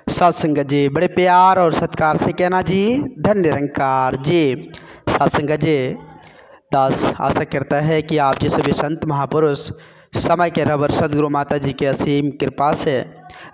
सत्संग जी बड़े प्यार और सत्कार से कहना जी धन निरंकार जी। सत्संग जी दास आशा करता है कि आप जिस भी संत महापुरुष समय के रबर सदगुरु माता जी के असीम कृपा से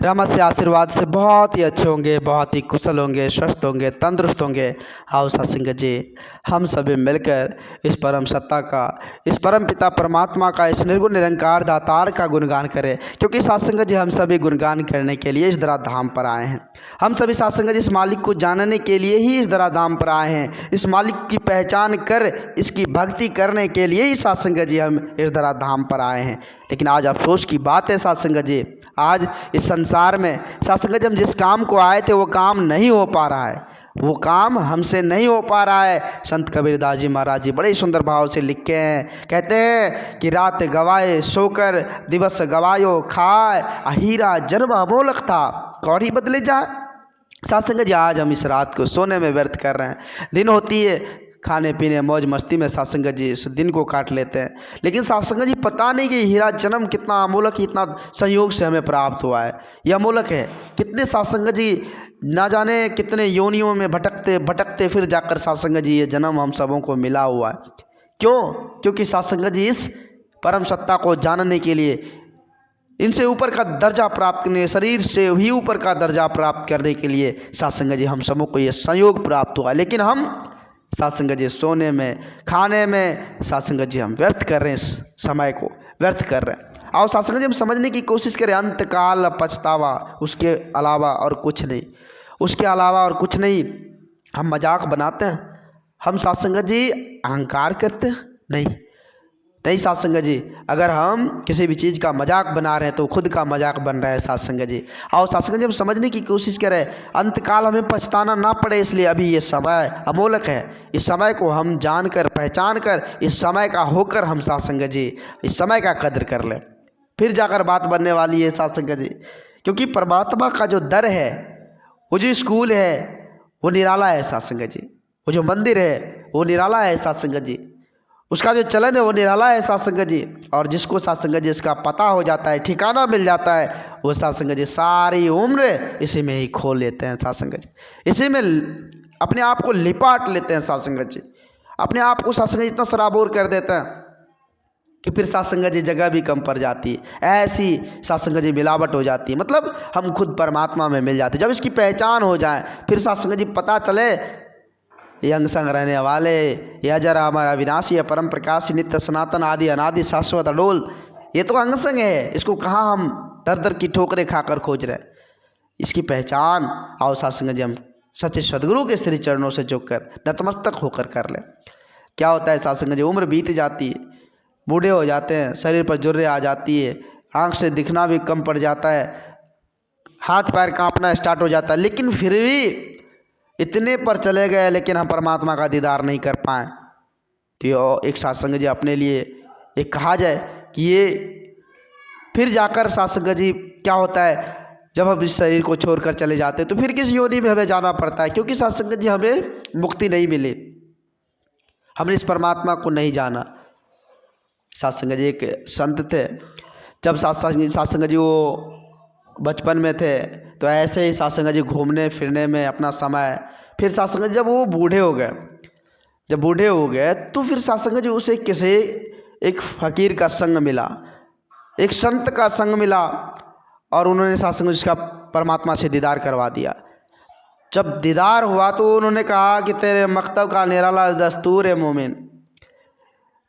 रहमत से आशीर्वाद से बहुत ही अच्छे होंगे, बहुत ही कुशल होंगे, स्वस्थ होंगे, तंदुरुस्त होंगे। आओ सत्संग जी हम सभी मिलकर इस परम सत्ता का, इस परम पिता परमात्मा का, इस निर्गुण निरंकार दातार का गुणगान करें। क्योंकि सत्संग जी हम सभी गुणगान करने के लिए इस धरा धाम पर आए हैं। हम सभी सत्संग जी इस मालिक को जानने के लिए ही इस धरा धाम पर आए हैं। इस मालिक की पहचान कर इसकी भक्ति करने के लिए ही सत्संग जी हम इस धरा धाम पर आए हैं। लेकिन आज अफसोस की बात है सत्संग जी, आज इस संसार में सत्संग जी हम जिस काम को आए थे वो काम नहीं हो पा रहा है, वो काम हमसे नहीं हो पा रहा है। संत कबीरदास जी महाराज जी बड़े सुंदर भाव से लिखे हैं, कहते हैं कि रात गवाए सोकर दिवस गवायो खाए, हीरा जन्म अमोलक था कौड़ी बदले जाए। सत्संग जी आज हम इस रात को सोने में व्यर्थ कर रहे हैं। दिन होती है खाने पीने मौज मस्ती में सत्संग जी इस दिन को काट लेते हैं। लेकिन सत्संग जी पता नहीं कि हीरा जन्म कितना अमोलक, इतना संयोग से हमें प्राप्त हुआ है, यह अमोलक है। कितने सत्संग जी ना जाने कितने योनियों में भटकते भटकते फिर जाकर सत्संग जी ये जन्म हम सबों को मिला हुआ है। क्यों? क्योंकि सत्संग जी इस परम सत्ता को जानने के लिए, इनसे ऊपर का दर्जा प्राप्त करने, शरीर से भी ऊपर का दर्जा प्राप्त करने के लिए सत्संग जी हम सबों को ये संयोग प्राप्त हुआ। लेकिन हम सत्संग जी सोने में खाने में सत्संग जी हम व्यर्थ कर रहे हैं, इस समय को व्यर्थ कर रहे हैं। और सत्संग जी हम समझने की कोशिश करें, अंतकाल पछतावा, उसके अलावा और कुछ नहीं, उसके अलावा और कुछ नहीं। हम मजाक बनाते हैं, हम सत्संग जी अहंकार करते हैं, नहीं सत्संग जी। अगर हम किसी भी चीज़ का मजाक बना रहे हैं तो खुद का मजाक बन रहा है सत्संग जी। और सत्संग जी हम समझने की कोशिश करें, अंतकाल हमें पछताना ना पड़े, इसलिए अभी ये समय अमोलक है। इस समय को हम जानकर पहचान कर, इस समय का होकर हम सत्संग जी इस समय का कदर कर लें, फिर जाकर बात बनने वाली है सत्संग जी। क्योंकि परमात्मा का जो दर है, वो जो स्कूल है वो निराला है सत्संग जी, वो जो मंदिर है वो निराला है सत्संग जी, उसका जो चलन है वो निराला है सत्संग जी। और जिसको सत्संग जी इसका पता हो जाता है, ठिकाना मिल जाता है, वो सत्संग जी सारी उम्र इसी में ही खो लेते हैं सत्संग जी, इसी में अपने आप को लिपाट लेते हैं सत्संग जी। अपने आप को सत्संग जी इतना सराबोर कर देते हैं कि फिर सत्संग जी जगह भी कम पड़ जाती है। ऐसी सत्संग जी मिलावट हो जाती है, मतलब हम खुद परमात्मा में मिल जाते हैं। जब इसकी पहचान हो जाए, फिर सत्संग जी पता चले ये अंग संग रहने वाले, यह जरा हमारा अविनाशी है, परम प्रकाशी, नित्य सनातन, आदि अनादि शाश्वत अडोल, ये तो अंग संग है। इसको कहाँ हम दर दर की ठोकरें खाकर खोज रहे हैं। इसकी पहचान आओ सत्संग जी हम सच्चे सदगुरु के श्री चरणों से झुककर नतमस्तक होकर कर लें। क्या होता है सत्संग जी, उम्र बीत जाती है, बूढ़े हो जाते हैं, शरीर पर जुर्रे आ जाती है, आँख से दिखना भी कम पड़ जाता है, हाथ पैर कांपना स्टार्ट हो जाता है। लेकिन फिर भी इतने पर चले गए, लेकिन हम परमात्मा का दीदार नहीं कर पाए। तो एक सत्संग जी अपने लिए एक कहा जाए कि ये फिर जाकर सत्संग जी क्या होता है, जब हम इस शरीर को छोड़कर चले जाते हैं तो फिर किस योनि में हमें जाना पड़ता है। क्योंकि सत्संग जी हमें मुक्ति नहीं मिली, हमने इस परमात्मा को नहीं जाना। सत्संग जी एक संत थे, जब सत्संग जी वो बचपन में थे तो ऐसे ही सत्संग जी घूमने फिरने में अपना समय, फिर सत्संग जी जब वो बूढ़े हो गए, जब बूढ़े हो गए तो फिर सत्संग जी उसे किसी एक फ़कीर का संग मिला, एक संत का संग मिला, और उन्होंने सत्संग जी का परमात्मा से दीदार करवा दिया। जब दीदार हुआ तो उन्होंने कहा कि तेरे मकतब का निराला दस्तूर है मोमिन।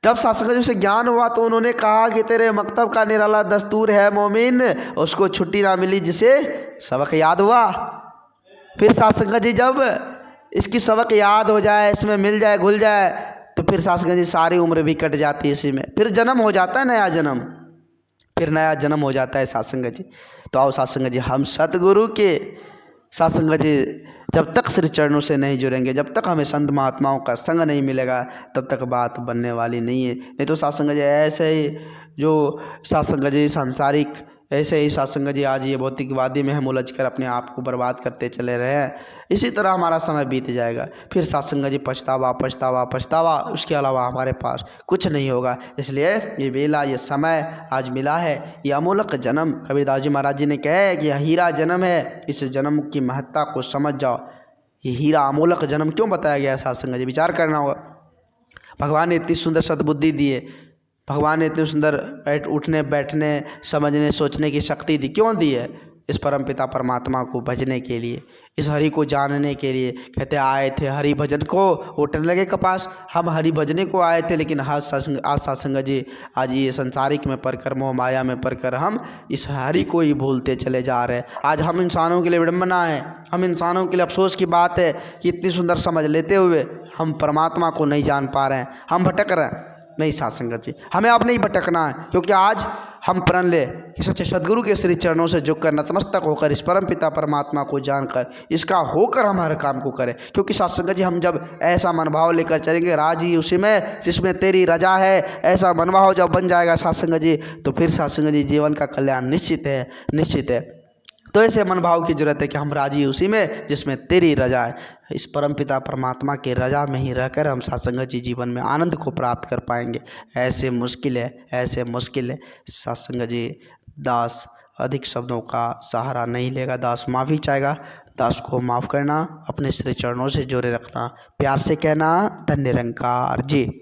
जब सत्संग जी से ज्ञान हुआ तो उन्होंने कहा कि तेरे मकतब का निराला दस्तूर है मोमिन, उसको छुट्टी ना मिली जिसे सबक याद हुआ। फिर सत्संग जी जब इसकी सबक याद हो जाए, इसमें मिल जाए, घुल जाए, तो फिर सत्संग जी सारी उम्र भी कट जाती है इसी में, फिर जन्म हो जाता है, नया जन्म, फिर नया जन्म हो जाता है सत्संग जी। तो आओ सत्संग जी हम सतगुरु के सत्संग जी जब तक श्री चरणों से नहीं जुड़ेंगे, जब तक हमें संत महात्माओं का संग नहीं मिलेगा, तब तक बात बनने वाली नहीं है। नहीं तो सत्संग जी ऐसे ही जो सत्संग जी सांसारिक ऐसे ही सासंग जी आज ये भौतिकवादी में हम उलझ कर अपने आप को बर्बाद करते चले रहे हैं। इसी तरह हमारा समय बीत जाएगा, फिर सासंग जी पछतावा पछतावा पछतावा, उसके अलावा हमारे पास कुछ नहीं होगा। इसलिए ये वेला, ये समय आज मिला है, ये अमूलक जन्म, कबीरदास जी महाराज जी ने कहा है कि यह हीरा जन्म है, इस जन्म की महत्ता को समझ जाओ। ये हीरा अमूलक जन्म क्यों बताया गया है सासंग जी, विचार करना होगा। भगवान ने इतनी सुंदर सद्बुद्धि दी है, भगवान ने इतनी सुंदर उठने बैठने समझने सोचने की शक्ति दी, क्यों दी है? इस परमपिता परमात्मा को भजने के लिए, इस हरि को जानने के लिए। कहते आए थे हरि भजन को, उठने लगे कपास। हम हरि भजने को आए थे, लेकिन आज सासंग जी आज ये संसारिक में पढ़कर, मोह माया में पढ़कर हम इस हरि को ही भूलते चले जा रहे हैं। आज हम इंसानों के लिए विडम्बना है, हम इंसानों के लिए अफसोस की बात है कि इतनी सुंदर समझ लेते हुए हम परमात्मा को नहीं जान पा रहे हैं, हम भटक रहे हैं। नहीं सासंगत जी, हमें अब नहीं भटकना है, क्योंकि आज हम प्रण ले कि सच्चे सदगुरु के श्री चरणों से झुककर नतमस्तक होकर इस परम पिता परमात्मा को जानकर इसका होकर हम हर काम को करें। क्योंकि सासंगत जी, हम जब ऐसा मनभाव लेकर चलेंगे, राजी उसी में जिसमें तेरी रजा है, ऐसा मनभाव जब बन जाएगा सासंगत जी, तो फिर सासंगत जी जीवन का कल्याण निश्चित है, निश्चित है। तो ऐसे मनभाव की जरूरत है कि हम राजी उसी में जिसमें तेरी रजा है। इस परमपिता परमात्मा के रजा में ही रहकर हम सासंगत जी जीवन में आनंद को प्राप्त कर पाएंगे। ऐसे मुश्किल है, ऐसे मुश्किल है सासंगत जी। दास अधिक शब्दों का सहारा नहीं लेगा, दास माफ़ी चाहेगा। दास को माफ़ करना, अपने श्री चरणों से जोड़े रखना, प्यार से कहना धन्य निरंकार जी।